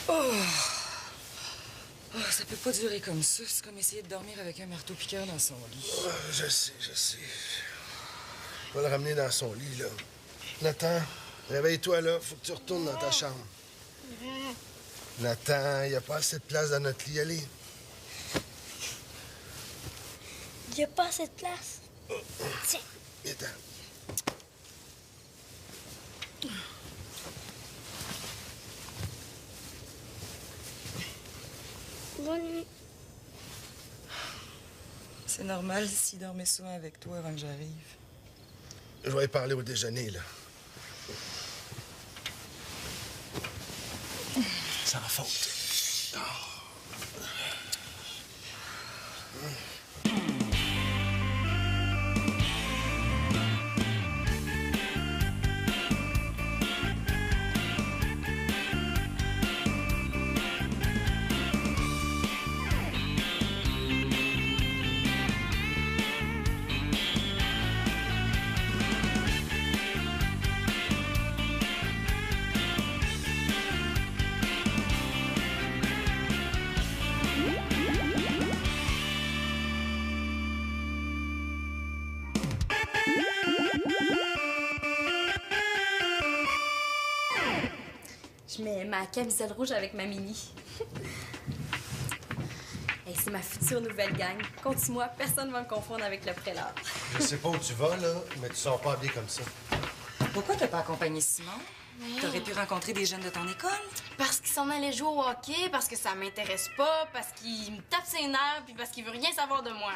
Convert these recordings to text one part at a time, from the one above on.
Oh, ça peut pas durer comme ça. C'est comme essayer de dormir avec un marteau-piqueur dans son lit. Oh, je sais. Je vais le ramener dans son lit, là. Nathan, réveille-toi, là. Faut que tu retournes dans ta chambre. Nathan, il n'y a pas assez de place dans notre lit. Allez. Il n'y a pas assez de place. Tiens. Viens-t'en. Bonne nuit. C'est normal s'il dormait souvent avec toi avant que j'arrive. Je vais y parler au déjeuner, là. Sans faute. Je mets ma camisole rouge avec ma mini. Hey, c'est ma future nouvelle gang. Compte-moi, personne ne va me confondre avec le prélat. Je sais pas où tu vas, là, mais tu sors pas habillé comme ça. Pourquoi t'as pas accompagné Simon? T'aurais pu rencontrer des jeunes de ton école? Parce qu'il s'en allait jouer au hockey, parce que ça m'intéresse pas, parce qu'il me tape ses nerfs, puis parce qu'il veut rien savoir de moi.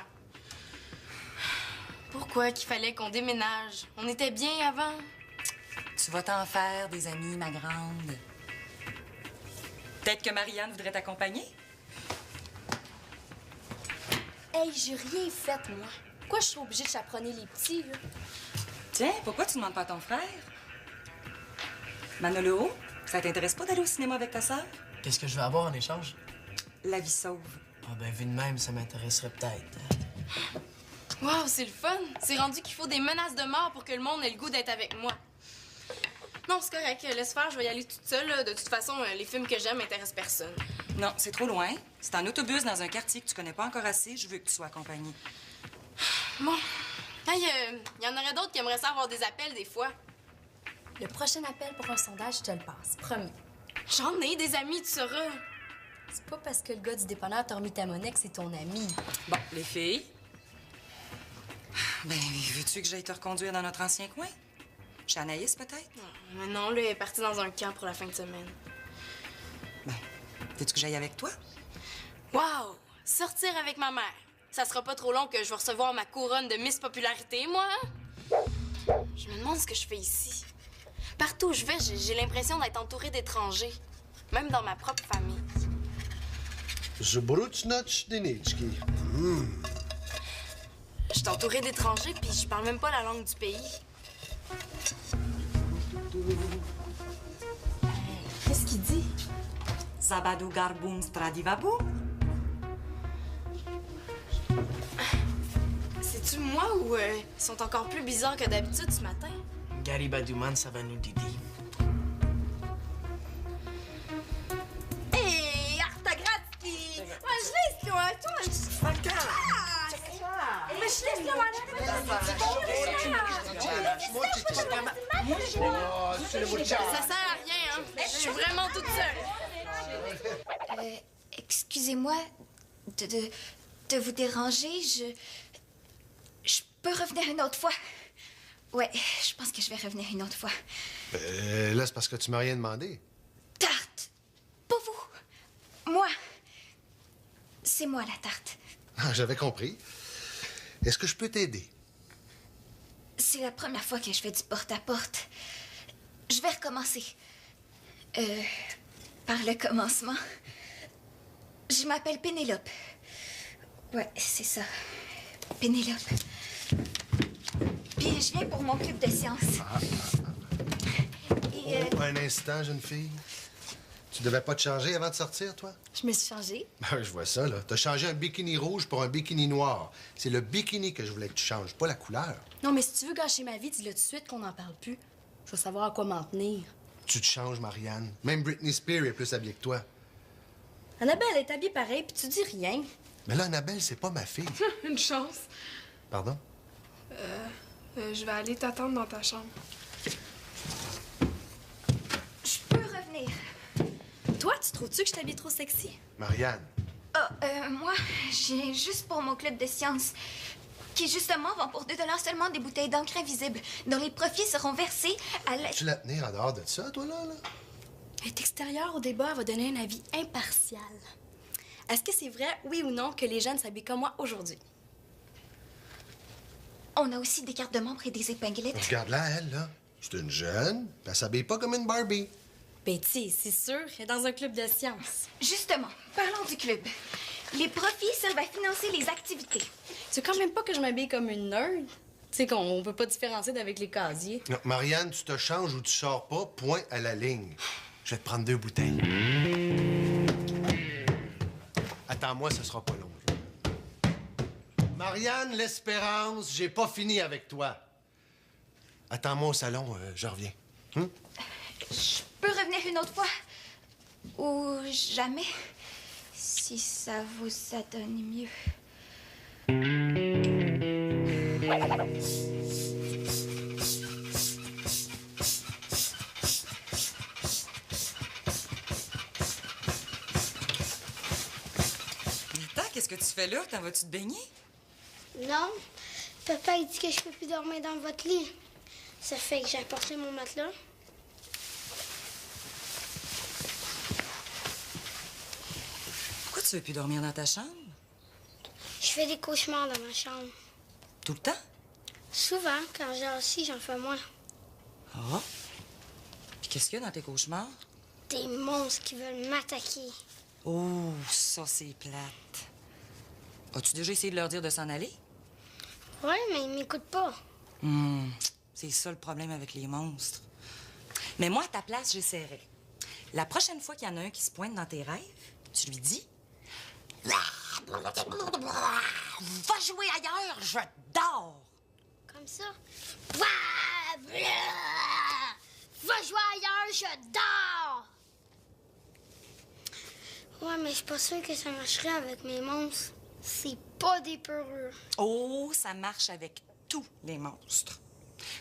Pourquoi qu'il fallait qu'on déménage? On était bien avant. Tu vas t'en faire des amis, ma grande. Peut-être que Marianne voudrait t'accompagner? Hey, j'ai rien fait, moi. Pourquoi je suis obligée de chaperonner les petits, là? Tiens, pourquoi tu demandes pas à ton frère? Manolo, ça t'intéresse pas d'aller au cinéma avec ta sœur? Qu'est-ce que je vais avoir en échange? La vie sauve. Ah ben, vu de même, ça m'intéresserait peut-être. Wow, c'est le fun! C'est rendu qu'il faut des menaces de mort pour que le monde ait le goût d'être avec moi. Non, c'est correct. Laisse faire, je vais y aller toute seule. Là. De toute façon, les films que j'aime m'intéressent personne. Non, c'est trop loin. C'est en autobus dans un quartier que tu connais pas encore assez. Je veux que tu sois accompagnée. Bon. Hey, y en aurait d'autres qui aimeraient ça avoir des appels des fois. Le prochain appel pour un sondage, je te le passe, promis. J'en ai des amis, tu sauras. C'est pas parce que le gars du dépanneur t'a remis ta monnaie que c'est ton ami. Bon, les filles. Ben, veux-tu que j'aille te reconduire dans notre ancien coin? Chez Anaïs, peut-être? Mais non, lui, est parti dans un camp pour la fin de semaine. Ben, veux-tu que j'aille avec toi? Wow! Sortir avec ma mère. Ça sera pas trop long que je vais recevoir ma couronne de Miss Popularité, moi, hein? Je me demande ce que je fais ici. Partout où je vais, j'ai l'impression d'être entourée d'étrangers. Même dans ma propre famille. Zbruchnach Denichki. Je suis entourée d'étrangers, puis je parle même pas la langue du pays. Qu'est-ce qu'il dit? Zabadou garboum stradivaboum. C'est-tu moi ou ils sont encore plus bizarres que d'habitude ce matin? Gary Badouman, ça va nous didi. Hey, Artagratski! Majlis, toi, Ça sert à rien, hein? Je suis vraiment toute seule. Excusez-moi de vous déranger. Je peux revenir une autre fois. Ouais, je pense que je vais revenir une autre fois. Là, c'est parce que tu m'as rien demandé. Tarte! Pas vous. Moi. C'est moi, la tarte. Ah, j'avais compris. Est-ce que je peux t'aider? C'est la première fois que je fais du porte-à-porte. Je vais recommencer. Par le commencement. Je m'appelle Pénélope. Ouais, c'est ça. Pénélope. Puis je viens pour mon club de sciences. Et, Oh, un instant, jeune fille. Tu devais pas te changer avant de sortir, toi? Je me suis changée. Ben, je vois ça, là. T'as changé un bikini rouge pour un bikini noir. C'est le bikini que je voulais que tu changes, pas la couleur. Non, mais si tu veux gâcher ma vie, dis-le tout de suite qu'on n'en parle plus. Je veux savoir à quoi m'en tenir. Tu te changes, Marianne. Même Britney Spears est plus habillée que toi. Annabelle est habillée pareil, puis tu dis rien. Mais là, Annabelle, c'est pas ma fille. Une chance. Pardon? Je vais aller t'attendre dans ta chambre. Je peux revenir. Toi, tu trouves-tu que je t'habille trop sexy? Marianne, Moi, j'ai juste pour mon club de sciences, qui justement vend pour 2 $ seulement des bouteilles d'encre invisible, dont les profits seront versés à la... tu la tenir en dehors de ça, toi, là? Elle est extérieure au débat, elle va donner un avis impartial. Est-ce que c'est vrai, oui ou non, que les jeunes s'habillent comme moi aujourd'hui? On a aussi des cartes de membres et des épinglettes. Regarde-la, elle, là. C'est une jeune, puis elle s'habille pas comme une Barbie. Betty, c'est sûr, elle est dans un club de sciences. Justement, parlons du club. Les profits servent à financer les activités. Tu veux quand même pas que je m'habille comme une nerd? Tu sais qu'on peut pas différencier d'avec les casiers. Non, Marianne, tu te changes ou tu sors pas, point à la ligne. Je vais te prendre 2 bouteilles. Attends-moi, ce sera pas long. Marianne, l'espérance, j'ai pas fini avec toi. Attends-moi au salon, je reviens. Je peux revenir une autre fois? Ou jamais? Si ça vous adonne mieux. Rita, qu'est-ce que tu fais là? T'en vas-tu te baigner? Non, papa il dit que je peux plus dormir dans votre lit. Ça fait que j'ai apporté mon matelas. Pourquoi tu veux plus dormir dans ta chambre? Je fais des cauchemars dans ma chambre. Tout le temps? Souvent, quand j'ai assis, j'en fais moins. Ah. Puis qu'est-ce qu'il y a dans tes cauchemars? Des monstres qui veulent m'attaquer. Oh, ça, c'est plate. As-tu déjà essayé de leur dire de s'en aller? Ouais, mais ils m'écoutent pas. C'est ça le problème avec les monstres. Mais moi, à ta place, j'essaierai. La prochaine fois qu'il y en a un qui se pointe dans tes rêves, tu lui dis... Va jouer ailleurs, je dors! Comme ça. Va jouer ailleurs, je dors! Ouais, mais je suis pas sûre que ça marcherait avec mes monstres. C'est pas des peureux. Oh, ça marche avec tous les monstres.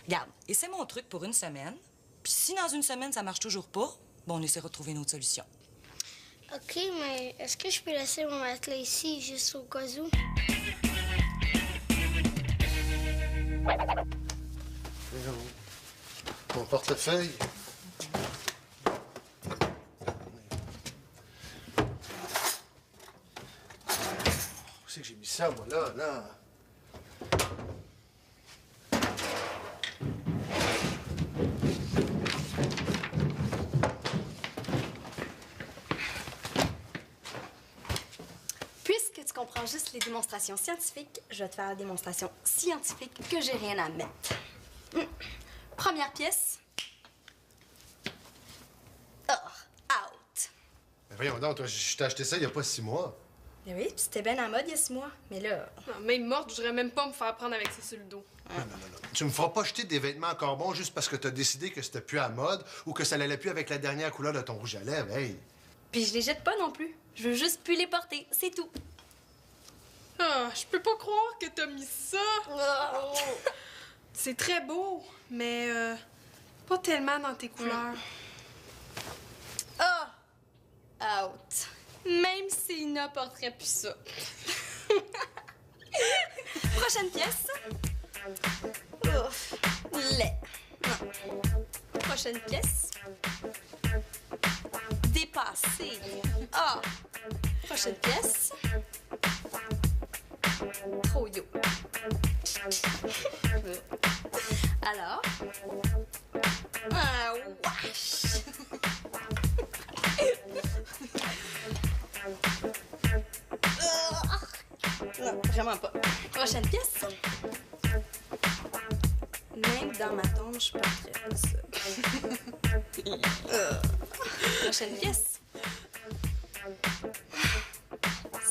Regarde, et c'est mon truc pour une semaine. Puis si dans une semaine, ça marche toujours pas, bon, on essaiera de trouver une autre solution. OK, mais est-ce que je peux laisser mon matelas ici, juste au cas où? Mon portefeuille. Où c'est que j'ai mis ça, moi, là? Puisque tu comprends juste les démonstrations scientifiques, je vais te faire la démonstration scientifique que j'ai rien à mettre. Première pièce. Out. Mais voyons donc, toi, je t'ai acheté ça il y a pas 6 mois. Mais oui, puis c'était bien en mode il y a 6 mois. Mais là... Non, même morte, je voudrais même pas me faire prendre avec ça sur le dos. Non. Tu me feras pas jeter des vêtements encore bons juste parce que t'as décidé que c'était plus à mode ou que ça n'allait plus avec la dernière couleur de ton rouge à lèvres, hey! Puis je les jette pas non plus. Je veux juste plus les porter, c'est tout. Ah, je peux pas croire que t'as mis ça. C'est très beau, mais pas tellement dans tes couleurs. Out. Même si Ina porterait plus ça. Prochaine pièce. Ouf. Lait. Non. Prochaine pièce. Dépassé. Ah. Prochaine pièce. Trop yo. Alors. Ah, wesh. Non, vraiment pas. Prochaine pièce. Même dans ma tombe, je porterais ça. Prochaine pièce.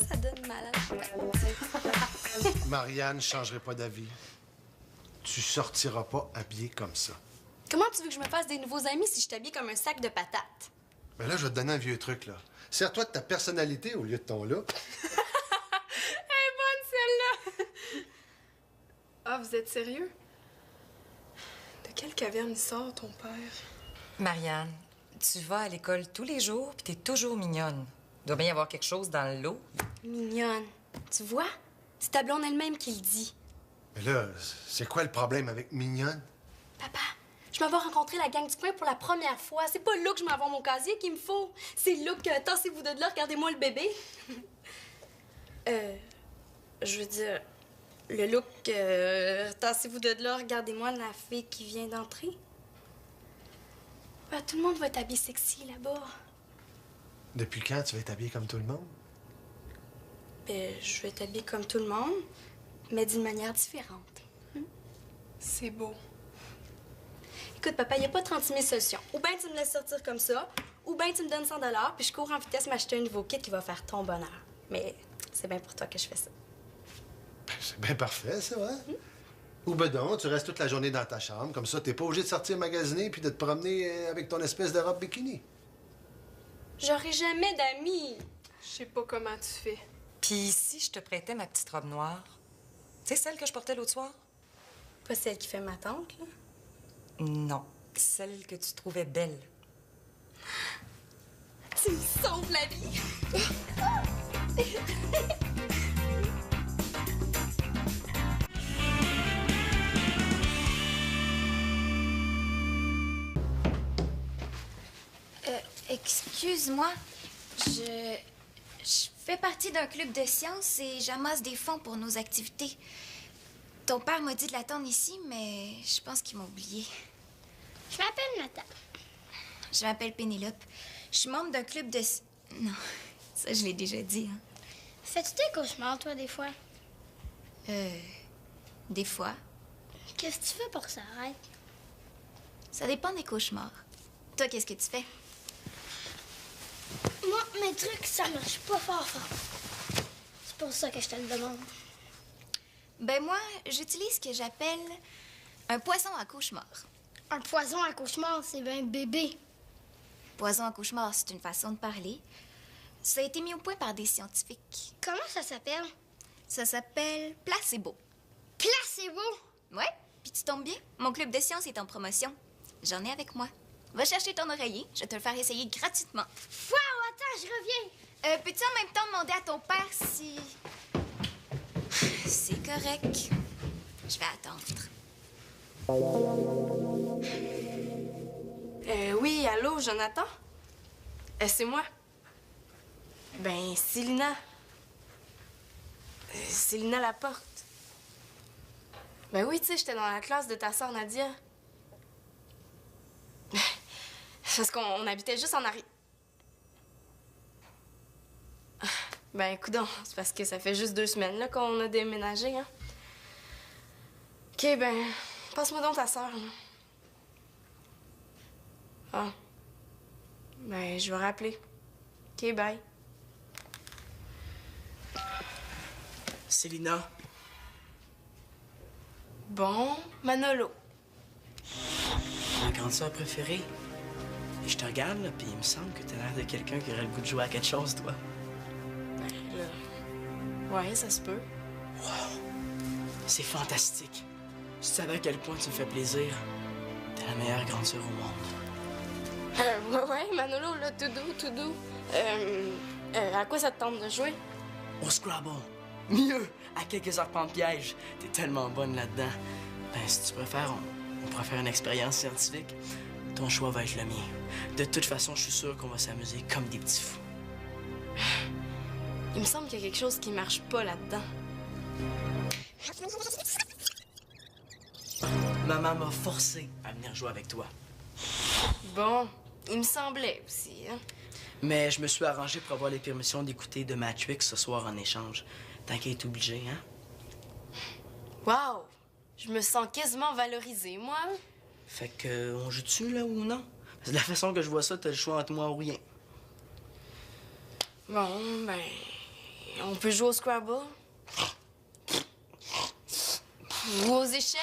Ça donne mal à la tête. Marianne, je changerai pas d'avis. Tu sortiras pas habillée comme ça. Comment tu veux que je me fasse des nouveaux amis si je t'habille comme un sac de patates? Mais là, je vais te donner un vieux truc, là. Sers-toi de ta personnalité au lieu de ton look. Elle est bonne, celle-là! Ah, vous êtes sérieux? De quelle caverne il sort, ton père? Marianne, tu vas à l'école tous les jours, puis t'es toujours mignonne. Il doit bien y avoir quelque chose dans le lot. Mignonne. Tu vois? C'est ta blonde elle-même qui le dit. Mais là, c'est quoi le problème avec mignonne? Papa, je m'en vais rencontrer la gang du coin pour la première fois. C'est pas là que je m'en vais à mon casier qu'il me faut. C'est là que tassez-vous de là, regardez-moi le bébé. Je veux dire, le look, tassez-vous de là, regardez-moi la fille qui vient d'entrer. Tout le monde va être habillé sexy là-bas. Depuis quand tu vas être habillée comme tout le monde? Je vais être habillée comme tout le monde, mais d'une manière différente. C'est beau. Écoute, papa, il n'y a pas 36 000 solutions. Ou bien tu me laisses sortir comme ça, ou bien tu me donnes 100 $ puis je cours en vitesse m'acheter un nouveau kit qui va faire ton bonheur. Mais c'est bien pour toi que je fais ça. Ben, c'est bien parfait, ça, hein? Ou ben donc, tu restes toute la journée dans ta chambre, comme ça, t'es pas obligé de sortir magasiner puis de te promener avec ton espèce de robe bikini. J'aurai jamais d'amis. Je sais pas comment tu fais. Puis si je te prêtais ma petite robe noire, tu sais celle que je portais l'autre soir? Pas celle qui fait ma tante, là. Non, celle que tu trouvais belle. Tu me sauves la vie. Excuse-moi, je fais partie d'un club de sciences et j'amasse des fonds pour nos activités. Ton père m'a dit de l'attendre ici, mais je pense qu'il m'a oublié. Je m'appelle Nathan. Je m'appelle Pénélope. Je suis membre d'un club de... Non, ça je l'ai déjà dit, hein. Fais-tu des cauchemars, toi, des fois? Des fois. Qu'est-ce que tu fais pour que ça arrête? Ça dépend des cauchemars. Toi, qu'est-ce que tu fais? Moi, mes trucs, ça marche pas fort. C'est pour ça que je te le demande. Ben moi, j'utilise ce que j'appelle un poison à cauchemar. Un poison à cauchemar, c'est bien bébé. Poison à cauchemar, c'est une façon de parler. Ça a été mis au point par des scientifiques. Comment ça s'appelle? Ça s'appelle placebo. Placebo! Ouais, puis tu tombes bien, mon club de sciences est en promotion. J'en ai avec moi. Va chercher ton oreiller, je vais te le faire essayer gratuitement. Wow, attends, je reviens. Peux-tu en même temps demander à ton père si... C'est correct. Je vais attendre. Oui, allô, Jonathan? C'est moi. Ben, Célina. Célina Laporte. Ben oui, tu sais, j'étais dans la classe de ta sœur Nadia. C'est parce qu'on habitait juste en arrière. Ben, coudonc, c'est parce que ça fait juste 2 semaines là qu'on a déménagé, hein. OK, ben, passe-moi donc ta sœur, là. Ah. Ben, je vais rappeler. OK, bye. Célina, Bon, Manolo. ma grande sœur préférée. Et je te regarde, là, puis il me semble que t'as l'air de quelqu'un qui aurait le goût de jouer à quelque chose, toi. Là. Ouais, ça se peut. C'est fantastique. Tu savais à quel point tu me fais plaisir. T'es la meilleure grande sœur au monde. Ouais, Manolo, là, tout doux, tout doux. À quoi ça te tente de jouer? Au Scrabble. Mieux, à quelques arpents de piège. T'es tellement bonne là-dedans. Ben, si tu préfères, on pourrait faire une expérience scientifique. Ton choix va être le mien. De toute façon, je suis sûr qu'on va s'amuser comme des petits fous. Il me semble qu'il y a quelque chose qui marche pas là-dedans. Maman m'a forcé à venir jouer avec toi. Bon, il me semblait aussi, hein. Mais je me suis arrangé pour avoir les permissions d'écouter The Matrix ce soir en échange. Tant qu'à être obligé, hein? Wow! Je me sens quasiment valorisée, moi. Fait que, on joue dessus, là, ou non? Parce que de la façon que je vois ça, t'as le choix entre moi ou rien. Bon, ben... On peut jouer au Scrabble. Ou aux échecs.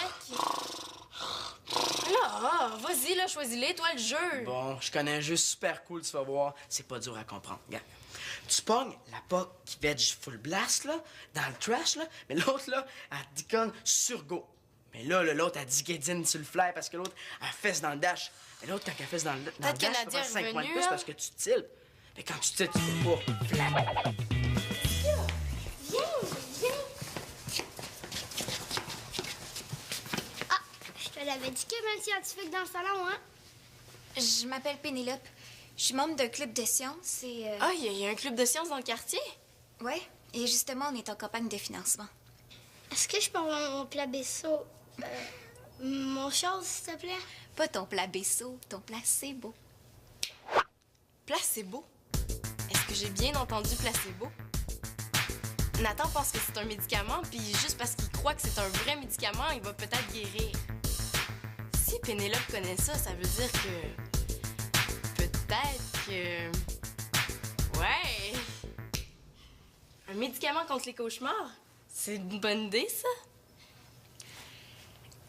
Ah, vas-y, là, choisis-les, toi, le jeu. Bon, je connais un jeu super cool, tu vas voir. C'est pas dur à comprendre. Regarde. Tu pognes la POC qui veg full blast, là, dans le trash, là, mais l'autre, là, elle déconne sur go. Mais là, l'autre, elle dit get in sur le fly parce que l'autre, elle fesse dans le dash. Mais l'autre, quand elle fesse dans le dash, Peut-être que tu peux Nadia faire 5 est points de revenue, plus hein? parce que tu tiltes. Mais quand tu tiltes, tu peux pas. Flac. Viens, viens. Ah, je te l'avais dit qu'il y avait un scientifique dans le salon, hein? Je m'appelle Pénélope. Je suis membre d'un club de sciences et... Ah, il y a un club de sciences dans le quartier? Ouais, et justement, on est en campagne de financement. Est-ce que je peux avoir mon placebo? Mon chose, s'il te plaît? Pas ton placebo, ton placebo. Placebo? Est-ce que j'ai bien entendu placebo? Nathan pense que c'est un médicament, puis juste parce qu'il croit que c'est un vrai médicament, il va peut-être guérir. Si Pénélope connaît ça, ça veut dire que... Peut-être que... Ouais! Un médicament contre les cauchemars? C'est une bonne idée, ça?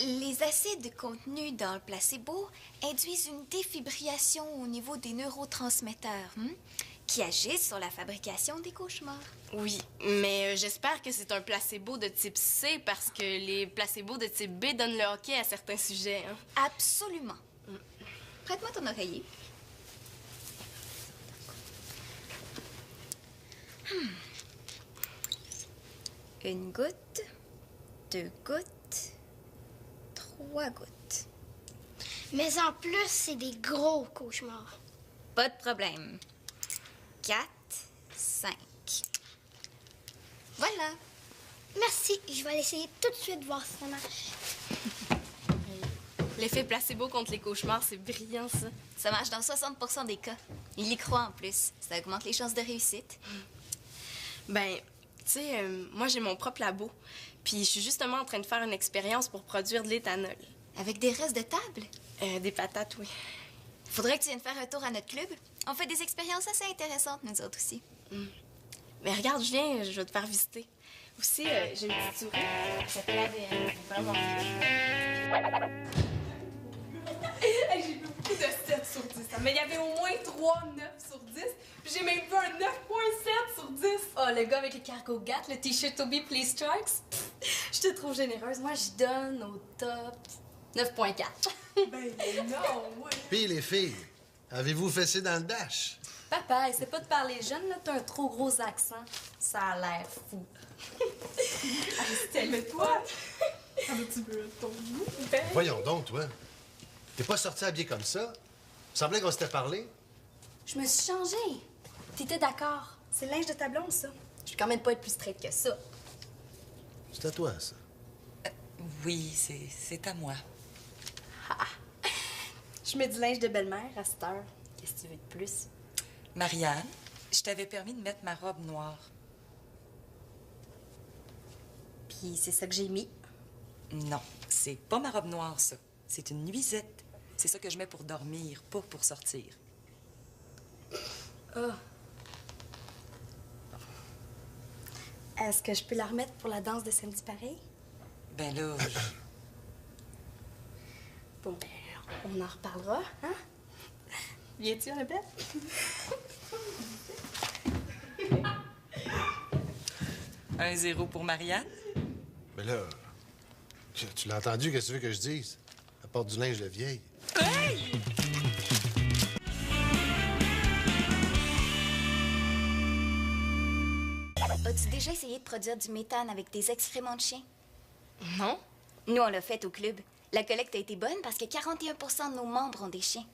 Les acides contenus dans le placebo induisent une défibrillation au niveau des neurotransmetteurs qui agissent sur la fabrication des cauchemars. Oui, mais j'espère que c'est un placebo de type C parce que les placebos de type B donnent le hockey à certains sujets. Hein? Absolument. Prête-moi ton oreiller. Une goutte, 2 gouttes, 3 gouttes. Mais en plus, c'est des gros cauchemars. Pas de problème. 4, 5. Voilà. Merci, je vais l'essayer tout de suite, voir si ça marche. L'effet placebo contre les cauchemars, c'est brillant, ça. Ça marche dans 60% des cas. Il y croit en plus. Ça augmente les chances de réussite. Ben, tu sais, moi, j'ai mon propre labo. Puis je suis justement en train de faire une expérience pour produire de l'éthanol. Avec des restes de table? Des patates, oui. Faudrait que tu viennes faire un tour à notre club. On fait des expériences assez intéressantes, nous autres aussi. Mais regarde, je viens, je vais te faire visiter. Aussi, j'ai une petite souris. Ça s'appelle ADN. Vraiment. Hey, j'ai vu beaucoup de 7 sur 10. Hein, mais il y avait au moins 3 9 sur 10. Puis j'ai même vu un 9.7 sur 10. Oh, le gars avec les cargo gats, le t-shirt Toby Please Strikes. Je te trouve généreuse. Moi, je donne au top 9.4. Ben non, ouais. Puis les filles, avez-vous fessé dans le dash? Papa, essaie pas de parler jeune, là. T'as un trop gros accent. Ça a l'air fou. Mais toi, tu veux ton goût? Ben... Voyons donc, toi. T'es pas sorti habillé comme ça? Il semblait qu'on s'était parlé. Je me suis changée. T'étais d'accord. C'est le linge de ta blonde, ça. Je vais quand même pas être plus straight que ça. C'est à toi, ça. Oui, c'est à moi. Je mets du linge de belle-mère à cette heure. Qu'est-ce que tu veux de plus? Marianne, je t'avais permis de mettre ma robe noire. Puis c'est ça que j'ai mis. Non, c'est pas ma robe noire, ça. C'est une nuisette. C'est ça que je mets pour dormir, pas pour sortir. Ah. Est-ce que je peux la remettre pour la danse de samedi pareil? Ben là, Bon, ben, on en reparlera, hein? Viens-tu, Annabelle? 1-0 pour Marianne. Mais là, tu l'as entendu, qu'est-ce que tu veux que je dise? Elle porte du linge de vieille. As-tu déjà essayé de produire du méthane avec des excréments de chiens? Non? Nous, on l'a fait au club. La collecte a été bonne parce que 41% de nos membres ont des chiens.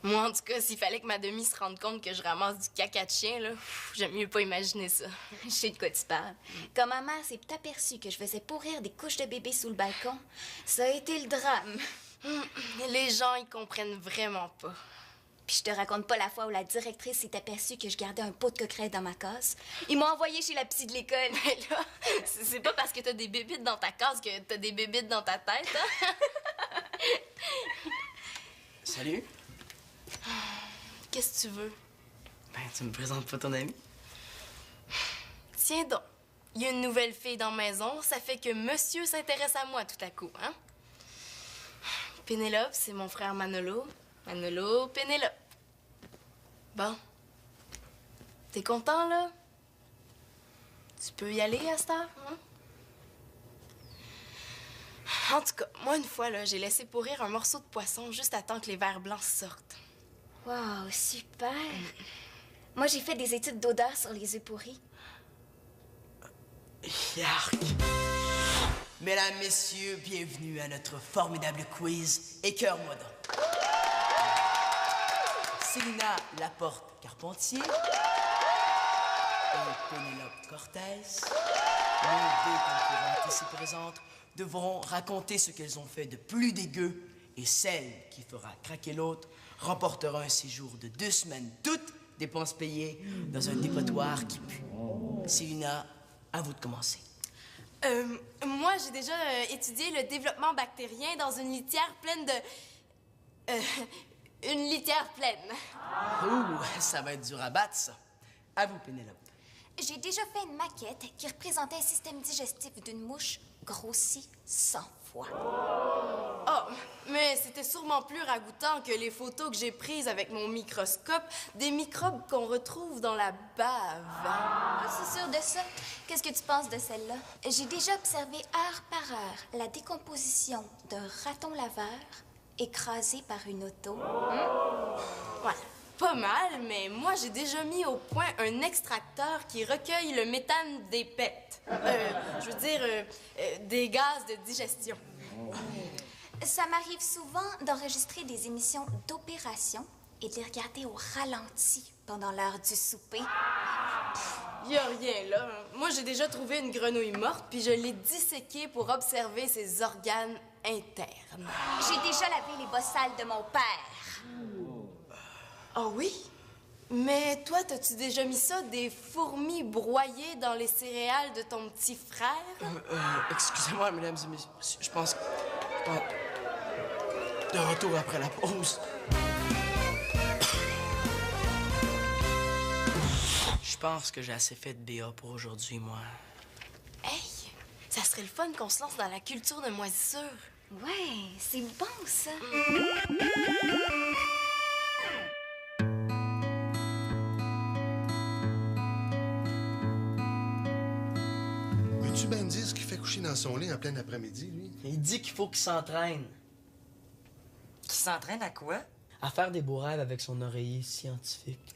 Moi, en tout cas, s'il fallait que ma demi se rende compte que je ramasse du caca de chien, là, j'aime mieux pas imaginer ça. Je sais de quoi tu parles. Quand ma mère s'est aperçue que je faisais pourrir des couches de bébé sous le balcon, ça a été le drame. Les gens, ils comprennent vraiment pas. Puis je te raconte pas la fois où la directrice s'est aperçue que je gardais un pot de coquerette dans ma case. Ils m'ont envoyé chez la psy de l'école. Mais là, c'est pas parce que t'as des bébites dans ta case que t'as des bébites dans ta tête, hein? Salut. Qu'est-ce que tu veux? Ben, tu me présentes pas ton ami? Tiens donc, il y a une nouvelle fille dans la maison, ça fait que monsieur s'intéresse à moi tout à coup, hein? Pénélope, c'est mon frère Manolo. Manolo, Pénélope. Bon. T'es content, là? Tu peux y aller à cette heure, hein? En tout cas, moi, une fois, là, j'ai laissé pourrir un morceau de poisson juste à temps que les vers blancs sortent. Wow, super! Moi, j'ai fait des études d'odeur sur les œufs pourris. Yark! Mesdames, messieurs, bienvenue à notre formidable quiz Écœure-moi donc. Célina Laporte-Carpentier et Pénélope Cortez, nos deux concurrentes ici présentes, devront raconter ce qu'elles ont fait de plus dégueu et celle qui fera craquer l'autre remportera un séjour de 2 semaines, toutes dépenses payées, dans un dépotoir qui pue. Célina, à vous de commencer. Moi, j'ai déjà étudié le développement bactérien dans une litière pleine de... une litière pleine. Ouh, ça va être dur à battre, ça. À vous, Pénélope. J'ai déjà fait une maquette qui représentait un système digestif d'une mouche grossi 100 fois. Oh, mais c'était sûrement plus ragoûtant que les photos que j'ai prises avec mon microscope des microbes qu'on retrouve dans la bave. Ah, c'est sûr de ça. Qu'est-ce que tu penses de celle-là? J'ai déjà observé heure par heure la décomposition d'un raton laveur écrasé par une auto. Ouais, pas mal, mais moi, j'ai déjà mis au point un extracteur qui recueille le méthane des pets. Je veux dire, des gaz de digestion. Ça m'arrive souvent d'enregistrer des émissions d'opération et de les regarder au ralenti pendant l'heure du souper. Y a rien, là. Moi, j'ai déjà trouvé une grenouille morte, puis je l'ai disséquée pour observer ses organes internes. J'ai déjà lavé les bossales de mon père. Ah oui? Mais toi, t'as-tu déjà mis ça, des fourmis broyées dans les céréales de ton petit frère? Excusez-moi, mesdames et messieurs, je pense... De retour après la pause. Je pense que j'ai assez fait de BA pour aujourd'hui, moi. Hey! Ça serait le fun qu'on se lance dans la culture de moisissure. Ouais, c'est bon, ça. Veux-tu bien me dire ce qu'il fait coucher dans son lit en plein après-midi, lui? Il dit qu'il faut qu'il s'entraîne Qui s'entraîne à quoi? à faire des beaux rêves avec son oreiller scientifique.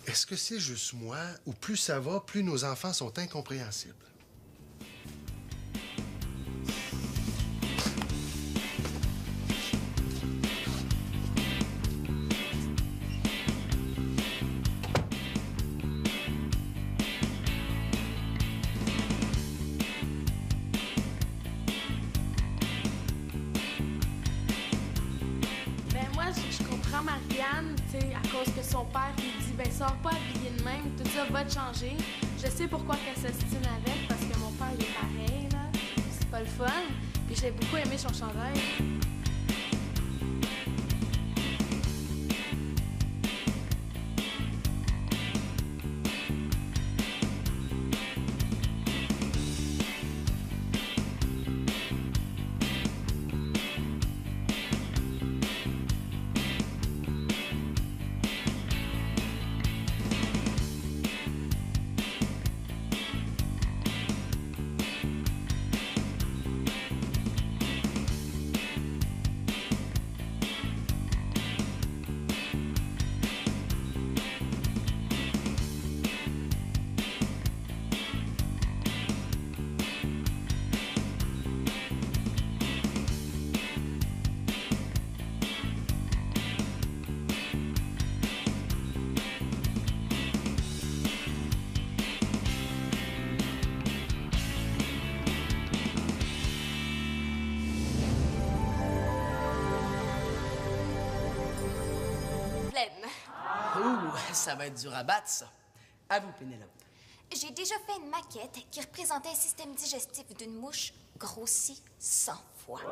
Est-ce que c'est juste moi, ou plus ça va, plus nos enfants sont incompréhensibles? Ben moi, je comprends Marianne, tu sais, à cause que son père lui dit, ben sors pas habillé de même, tout ça va te changer. Je sais pourquoi qu'elle s'ostine avec, parce que mon père, il est pareil, là. C'est pas le fun. Puis j'ai beaucoup aimé son chandail. Pleine. Ouh, ça va être dur à battre, ça. À vous, Pénélope. J'ai déjà fait une maquette qui représentait un système digestif d'une mouche grossi 100 fois. fois.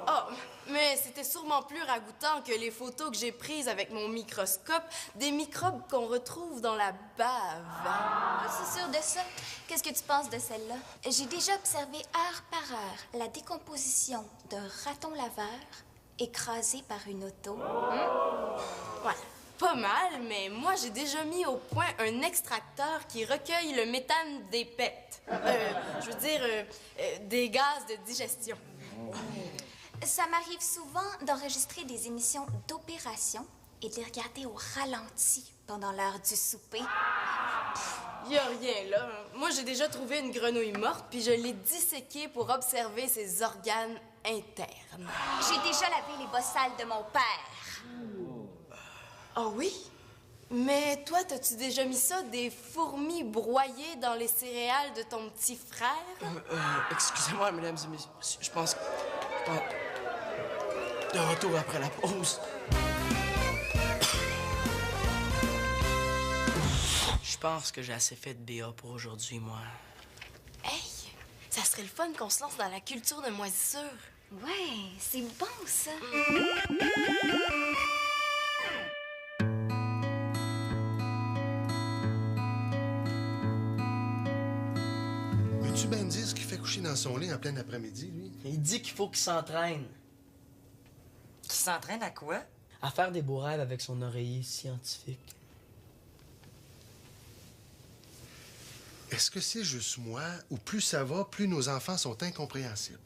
Oh, mais c'était sûrement plus ragoûtant que les photos que j'ai prises avec mon microscope des microbes qu'on retrouve dans la bave. Ah, c'est sûr de ça. Qu'est-ce que tu penses de celle-là? J'ai déjà observé heure par heure la décomposition d'un raton laveur écrasé par une auto. Ouais, pas mal, mais moi, j'ai déjà mis au point un extracteur qui recueille le méthane des pets. Je veux dire, des gaz de digestion. Ça m'arrive souvent d'enregistrer des émissions d'opération et de les regarder au ralenti pendant l'heure du souper. Y a rien, là. Moi, j'ai déjà trouvé une grenouille morte, puis je l'ai disséquée pour observer ses organes internes. J'ai déjà lavé les bossales de mon père. Ah oui? Mais toi, t'as-tu déjà mis ça, des fourmis broyées dans les céréales de ton petit frère? Excusez-moi, mesdames et messieurs. Je pense... De retour après la pause. Je pense que j'ai assez fait de BA pour aujourd'hui, moi. Hey! Ça serait le fun qu'on se lance dans la culture de moisissure. Ouais, c'est bon, ça. Veux-tu bien me dire ce qu'il fait coucher dans son lit en plein après-midi, lui? Il dit qu'il faut qu'il s'entraîne Qui s'entraîne à quoi? à faire des beaux rêves avec son oreiller scientifique. Est-ce que c'est juste moi, ou plus ça va, plus nos enfants sont incompréhensibles?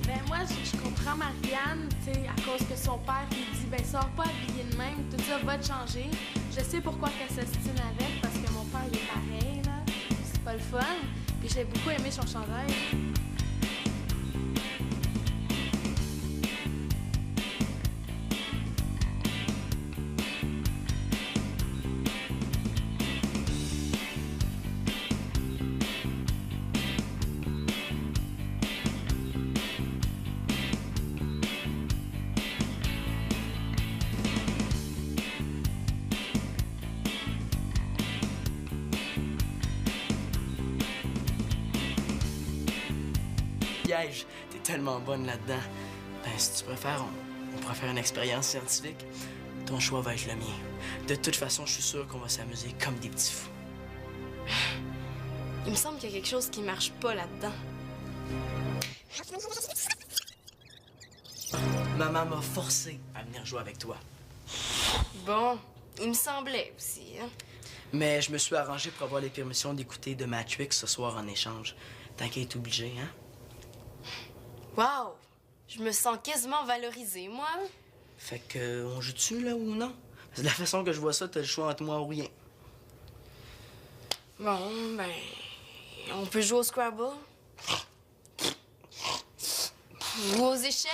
Ben moi, je comprends Marianne, tu sais, à cause que son père, il dit, ben sors pas habillé de même, tout ça va te changer. Je sais pourquoi qu'elle s'ostine avec, parce que mon père, il est pareil, là. C'est pas le fun. Puis j'ai beaucoup aimé son chandail. Piège, t'es tellement bonne là-dedans. Ben, si tu préfères, on pourra faire une expérience scientifique. Ton choix va être le mien. De toute façon, je suis sûr qu'on va s'amuser comme des petits fous. Il me semble qu'il y a quelque chose qui marche pas là-dedans. Maman m'a forcé à venir jouer avec toi. Bon, il me semblait aussi, hein. Mais je me suis arrangé pour avoir les permissions d'écouter The Matrix ce soir en échange. Tant qu'à être obligé, hein? Wow! Je me sens quasiment valorisée, moi. Fait que, on joue-tu, là, ou non? Parce que de la façon que je vois ça, t'as le choix entre moi ou rien. Bon, ben... On peut jouer au Scrabble? Ou aux échecs?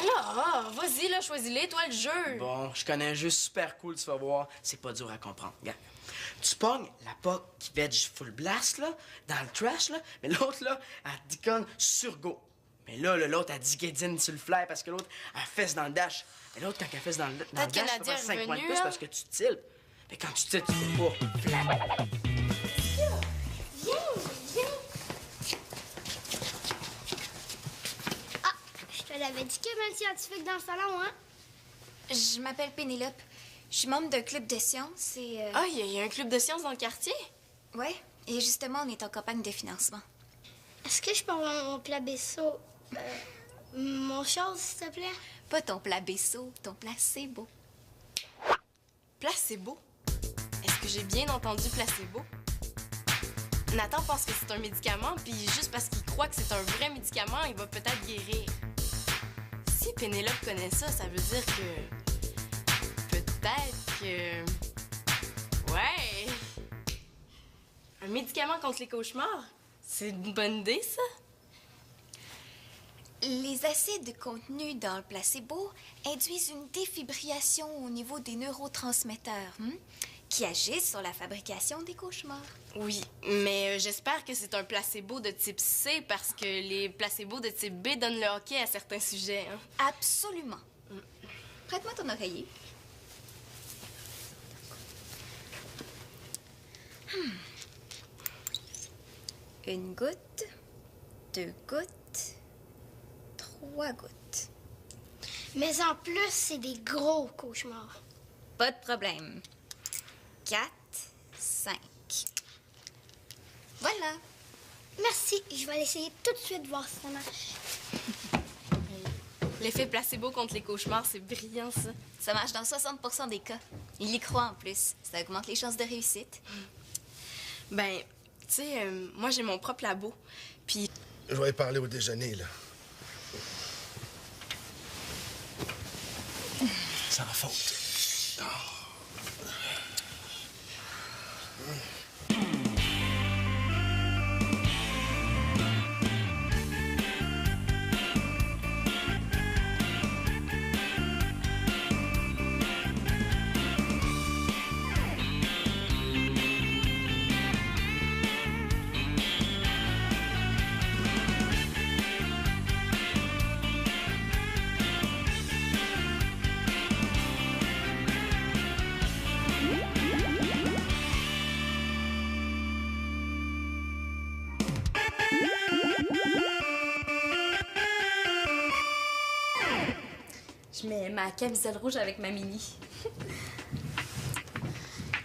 Là, vas-y, là, choisis-les, toi, le jeu. Bon, je connais un jeu super cool, tu vas voir. C'est pas dur à comprendre. Regarde. Tu pognes la POC qui veg full blast, là, dans le trash, là, mais l'autre, là, elle déconne sur go. Mais là, l'autre, elle dit Guédine sur le fly parce que l'autre, elle fesse dans le dash. Mais l'autre, quand elle fesse dans le dash, que tu Nadia peux faire est 5 points de revenue, plus hein? parce que tu tiltes. Mais quand tu tiltes, tu fais pas flat. Ah, je te l'avais dit qu'il y avait un scientifique dans le salon, hein? Je m'appelle Pénélope. Je suis membre d'un club de sciences et... Ah, il y a un club de sciences dans le quartier? Ouais, et justement, on est en campagne de financement. Est-ce que je peux avoir mon placebo? Mon chose, s'il te plaît? Pas ton placebo, ton placebo. Placebo? Est-ce que j'ai bien entendu placebo? Nathan pense que c'est un médicament, puis juste parce qu'il croit que c'est un vrai médicament, il va peut-être guérir. Si Pénélope connaît ça, ça veut dire que... Peut-être que... Ouais! Un médicament contre les cauchemars? C'est une bonne idée, ça? Les acides contenus dans le placebo induisent une défibrillation au niveau des neurotransmetteurs, qui agissent sur la fabrication des cauchemars. Oui, mais j'espère que c'est un placebo de type C parce que les placebos de type B donnent le hockey à certains sujets. Hein. Absolument. Prête-moi ton oreiller. Une goutte, 2 gouttes, 3 gouttes. Mais en plus, c'est des gros cauchemars. Pas de problème. 4, 5. Voilà. Merci, je vais l'essayer tout de suite, voir si ça marche. L'effet placebo contre les cauchemars, c'est brillant, ça. Ça marche dans 60% des cas. Il y croit en plus. Ça augmente les chances de réussite. Ben, tu sais, moi, j'ai mon propre labo. Puis, Je vais y parler au déjeuner, là. Sans faute. Je mets ma camisole rouge avec ma mini.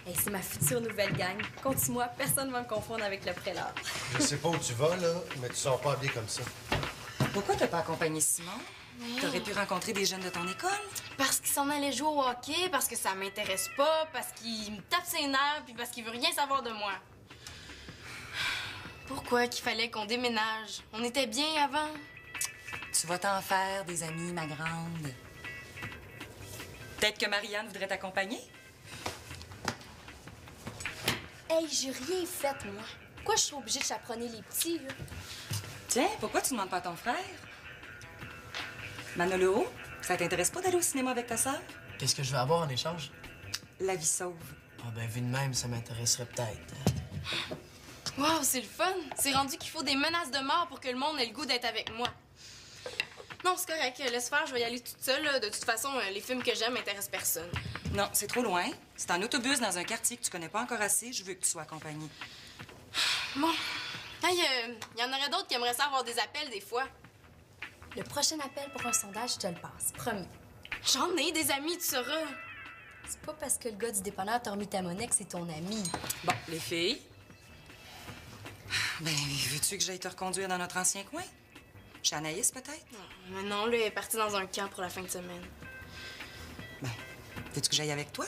Hey, c'est ma future nouvelle gang. Compte-moi, personne ne va me confondre avec le prélat. Je sais pas où tu vas, là, mais tu sors pas habillé comme ça. Pourquoi t'as pas accompagné Simon? T'aurais pu rencontrer des jeunes de ton école? parce qu'il s'en allait jouer au hockey, parce que ça m'intéresse pas, parce qu'il me tape ses nerfs, puis parce qu'il veut rien savoir de moi. Pourquoi qu'il fallait qu'on déménage? On était bien avant. Tu vas t'en faire des amis, ma grande. Peut-être que Marianne voudrait t'accompagner? Hey, j'ai rien fait, moi. Pourquoi je suis obligée de chaperonner les petits, là? Tiens, pourquoi tu demandes pas à ton frère? Manolo, ça t'intéresse pas d'aller au cinéma avec ta sœur? Qu'est-ce que je vais avoir en échange? La vie sauve. Ah ben, vu de même, ça m'intéresserait peut-être. Wow, c'est le fun! C'est rendu qu'il faut des menaces de mort pour que le monde ait le goût d'être avec moi. Non, c'est correct. Laisse faire, je vais y aller toute seule. Là. De toute façon, les films que j'aime m'intéressent personne. Non, c'est trop loin. C'est en autobus dans un quartier que tu connais pas encore assez. Je veux que tu sois accompagnée. Bon. Hey, y en aurait d'autres qui aimeraient ça avoir des appels des fois. Le prochain appel pour un sondage, je te le passe. Promis. J'en ai des amis, tu sauras. C'est pas parce que le gars du dépanneur t'a remis ta monnaie que c'est ton ami. Bon, les filles. Ben, veux-tu que j'aille te reconduire dans notre ancien coin? Chez Anaïs, peut-être? Mais non, lui est parti dans un camp pour la fin de semaine. Ben, veux-tu que j'aille avec toi?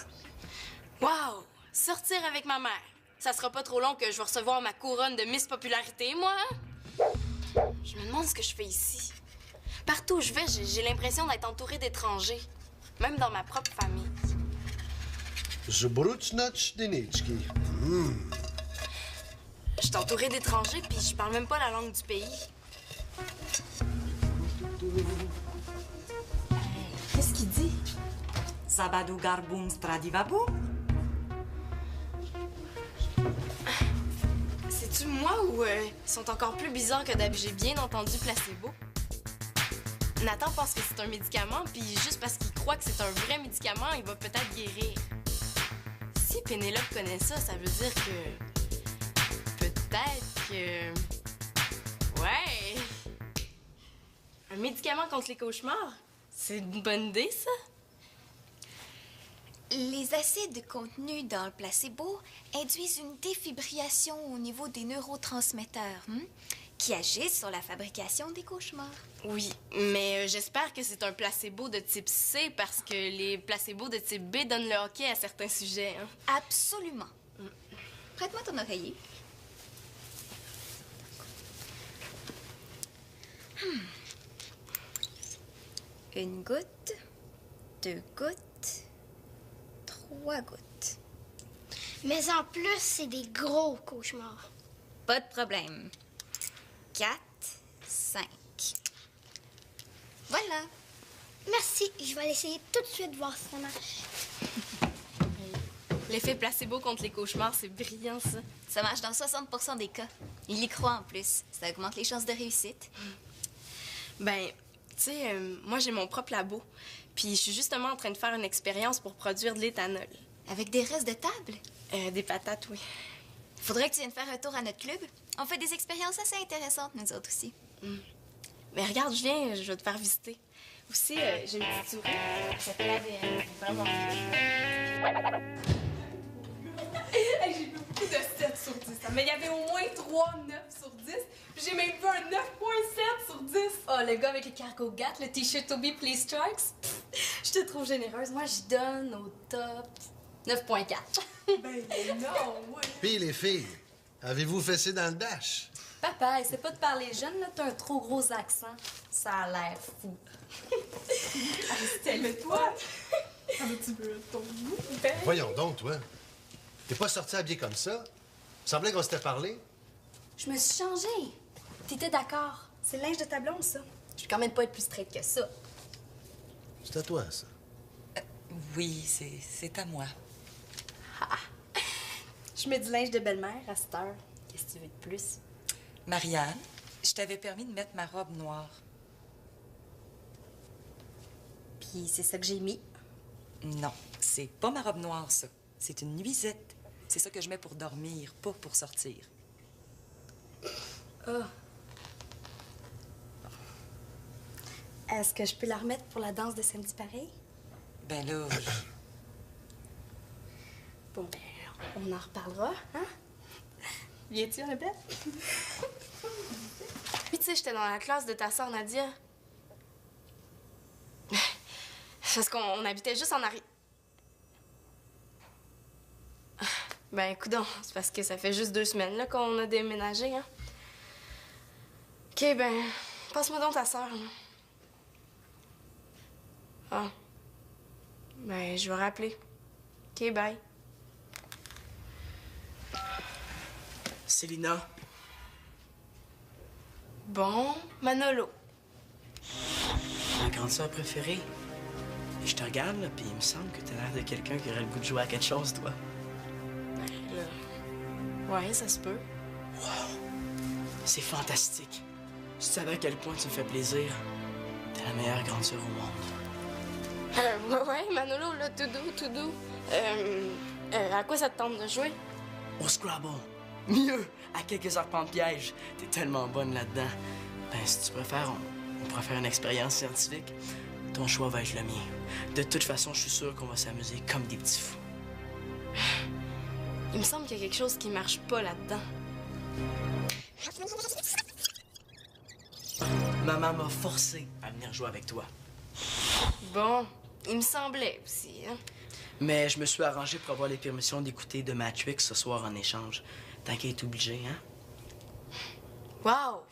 Wow! Sortir avec ma mère. Ça sera pas trop long que je vais recevoir ma couronne de Miss Popularité, moi, hein? Je me demande ce que je fais ici. Partout où je vais, j'ai l'impression d'être entourée d'étrangers. Même dans ma propre famille. Zbrucnacz Deniczki. Je suis entourée d'étrangers, puis je parle même pas la langue du pays. Qu'est-ce qu'il dit? Sabadou garboum stradivabou? C'est-tu moi ou ils sont encore plus bizarres que d'habitude? J'ai bien entendu placebo. Nathan pense que c'est un médicament, puis juste parce qu'il croit que c'est un vrai médicament, il va peut-être guérir. Si Pénélope connaît ça, ça veut dire que... Peut-être que... Ouais! Un médicament contre les cauchemars? C'est une bonne idée, ça? Les acides contenus dans le placebo induisent une défibrillation au niveau des neurotransmetteurs qui agissent sur la fabrication des cauchemars. Oui, mais j'espère que c'est un placebo de type C parce que les placebos de type B donnent le hockey à certains sujets. Hein. Absolument. Prête-moi ton oreiller. Une goutte, 2 gouttes, 3 gouttes. Mais en plus, c'est des gros cauchemars. Pas de problème. 4, 5. Voilà. Merci, je vais l'essayer tout de suite, voir si ça marche. L'effet placebo contre les cauchemars, c'est brillant, ça. Ça marche dans 60 des cas. Il y croit en plus. Ça augmente les chances de réussite. Ben, tu sais, moi, j'ai mon propre labo. Puis je suis justement en train de faire une expérience pour produire de l'éthanol. Avec des restes de table? Des patates, oui. Faudrait que tu viennes faire un tour à notre club. On fait des expériences assez intéressantes, nous autres aussi. Mais regarde, je viens, je vais te faire visiter. Aussi, j'ai une petite souris. Ça s'appelle ADN. Vraiment Hey, j'ai vu beaucoup de 7 sur 10. Mais il y avait au moins 3 9 sur 10. Puis j'ai même vu un 9.7 sur 10. Oh, le gars avec les cargo gâtes, le t-shirt Toby Please Strikes. Je te trouve généreuse. Moi, je donne au top 9.4. Ben non, ouais. Puis les filles, avez-vous fessé dans le dash? Papa, essaie pas de parler jeune, là. T'as un trop gros accent. Ça a l'air fou. Mais toi, tu veux ton goût? Ben... Voyons donc, toi. T'es pas sorti habillé comme ça? Il semblait qu'on s'était parlé. Je me suis changée. T'étais d'accord. C'est le linge de ta blonde, ça. Je vais quand même pas être plus straight que ça. C'est à toi, ça. Oui, c'est à moi. Je mets du linge de belle-mère à cette heure. Qu'est-ce que tu veux de plus? Marianne, je t'avais permis de mettre ma robe noire. Puis c'est ça que j'ai mis. Non, c'est pas ma robe noire, ça. C'est une nuisette. C'est ça que je mets pour dormir, pas pour sortir. Ah. Est-ce que je peux la remettre pour la danse de samedi pareil? Ben là, Bon, ben, on en reparlera, hein? Viens-tu, Annabelle? Puis, tu sais, j'étais dans la classe de ta sœur Nadia. Parce qu'on habitait juste en arrière. Ben, coudonc, c'est parce que ça fait juste 2 semaines là qu'on a déménagé, hein. OK, ben, passe-moi donc ta sœur. Hein. Ah. Ben, je vais rappeler. OK, bye. Célina, Bon, Manolo. ma grande sœur préférée. Je te regarde, là, puis il me semble que t'as l'air de quelqu'un qui aurait le goût de jouer à quelque chose, toi. Ouais, ça se peut. C'est fantastique. Tu savais à quel point tu me fais plaisir. T'es la meilleure grande sœur au monde. Ouais, Manolo, là, tout doux, tout doux. À quoi ça te tente de jouer? Au Scrabble. Mieux, à quelques arpents de piège. T'es tellement bonne là-dedans. Ben, si tu préfères, on pourrait faire une expérience scientifique. Ton choix va être le mien. De toute façon, je suis sûr qu'on va s'amuser comme des petits fous. Il me semble qu'il y a quelque chose qui marche pas là-dedans. Maman m'a forcé à venir jouer avec toi. Bon, il me semblait aussi, hein. Mais je me suis arrangé pour avoir les permissions d'écouter The Matrix ce soir en échange. Tant qu'à être obligé, hein? Wow!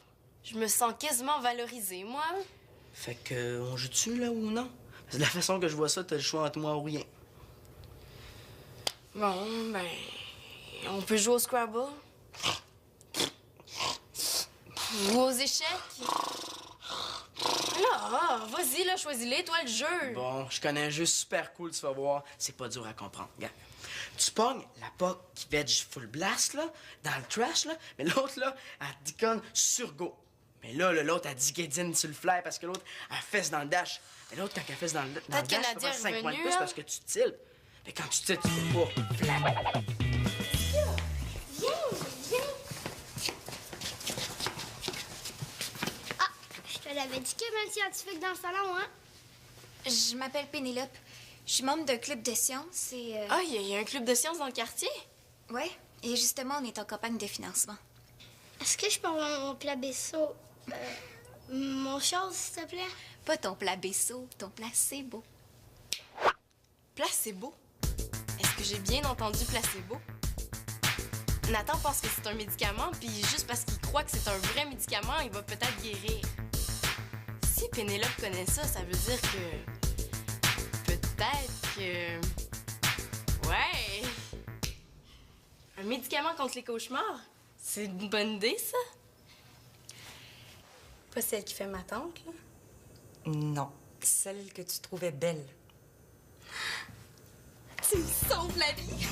Je me sens quasiment valorisée, moi. Fait que, on joue-tu, là, ou non? Parce que de la façon que je vois ça, t'as le choix entre moi ou rien. Bon, ben... On peut jouer au Scrabble? Ou aux échecs? Là, vas-y, là, choisis-les, toi, le jeu. Bon, je connais un jeu super cool, tu vas voir. C'est pas dur à comprendre. Regarde. Tu pognes la POC qui veg full blast, là, dans le trash, là, mais l'autre, là, elle déconne sur go. Mais là, l'autre, elle dit Guédine sur le flair parce que l'autre, elle fesse dans le dash. Mais l'autre, quand elle fesse dans le dash, que tu peux Nadia faire 5 est points de revenue, plus hein? parce que tu tiltes. Mais quand tu tiltes, tu peux pas. Flac. Ah, je te l'avais dit qu'il y avait un scientifique dans le salon, hein? Je m'appelle Pénélope. Je suis membre d'un club de sciences et... Ah, il y a un club de sciences dans le quartier? Ouais, et justement, on est en campagne de financement. Est-ce que je peux avoir mon placebo? Mon chose, s'il te plaît? Pas ton placebo, ton placebo. Placebo? Est-ce que j'ai bien entendu placebo? Nathan pense que c'est un médicament, puis juste parce qu'il croit que c'est un vrai médicament, il va peut-être guérir. Si Pénélope connaît ça, ça veut dire que... Peut-être que... Ouais! Un médicament contre les cauchemars? C'est une bonne idée, ça? Pas celle qui fait ma tante, là? non. Celle que tu trouvais belle. Tu me sauves la vie!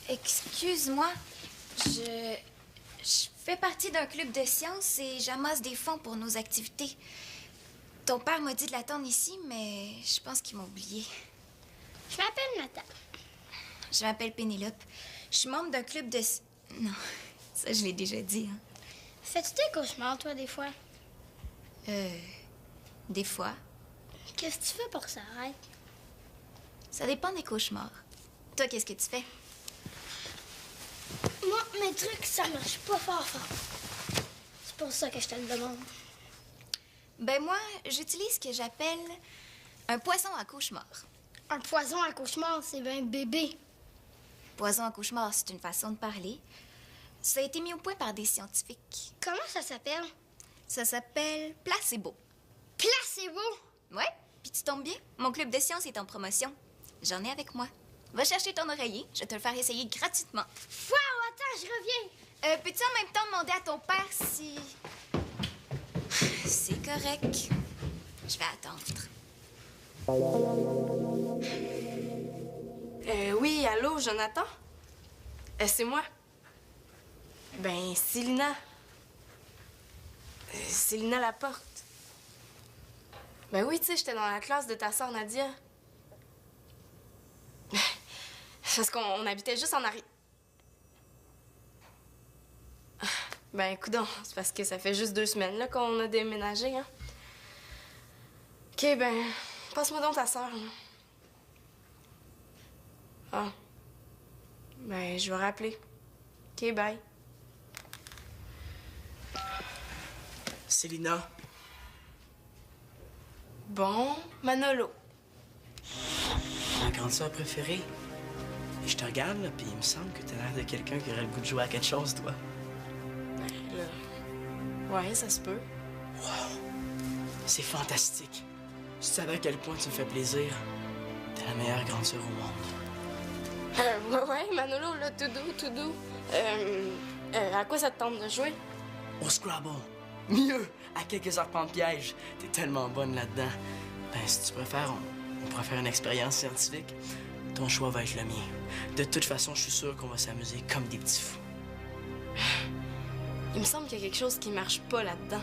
Excuse-moi, je fais partie d'un club de sciences et j'amasse des fonds pour nos activités. Ton père m'a dit de l'attendre ici, mais je pense qu'il m'a oublié. Je m'appelle Nathan. Je m'appelle Pénélope. Je suis membre d'un club de... Non, ça je l'ai déjà dit, hein. Fais-tu des cauchemars, toi, des fois? Des fois. Qu'est-ce que tu fais pour que ça arrête? Ça dépend des cauchemars. Toi, qu'est-ce que tu fais? Moi, mes trucs, ça marche pas fort. C'est pour ça que je te le demande. Ben moi, j'utilise ce que j'appelle un poison à cauchemar. Un poison à cauchemar, c'est bien bébé. Poison à cauchemar, c'est une façon de parler. Ça a été mis au point par des scientifiques. Comment ça s'appelle? Ça s'appelle placebo. Placebo! Ouais, puis tu tombes bien, mon club de sciences est en promotion. J'en ai avec moi. Va chercher ton oreiller, je vais te le faire essayer gratuitement. Wow, attends, je reviens. Peux-tu en même temps demander à ton père si... C'est correct. Je vais attendre. Oui, allô, Jonathan? C'est moi. Ben, c'est Lina. C'est Lina Laporte. Ben oui, tu sais, j'étais dans la classe de ta sœur Nadia. Parce qu'on habitait juste en arrière. Ben, coudonc, c'est parce que ça fait juste 2 semaines là qu'on a déménagé, hein. OK, ben, passe-moi donc ta sœur. Hein. Ah. Ben, je vais rappeler. OK, bye. C'est Lina. Bon, Manolo. Ma grande sœur préférée. Et je te regarde, là, puis il me semble que t'as l'air de quelqu'un qui aurait le goût de jouer à quelque chose, toi. Ben, là... Ouais, ça se peut. Wow! C'est fantastique. Tu savais à quel point tu me fais plaisir. T'es la meilleure grande sœur au monde. Ouais, Manolo, là, tout doux. À quoi ça te tente de jouer? Au Scrabble. Mieux! À quelques arpents de piège. T'es tellement bonne là-dedans. Ben, si tu préfères, on pourrait faire une expérience scientifique. Ton choix va être le mien. De toute façon, je suis sûr qu'on va s'amuser comme des petits fous. Il me semble qu'il y a quelque chose qui marche pas là-dedans.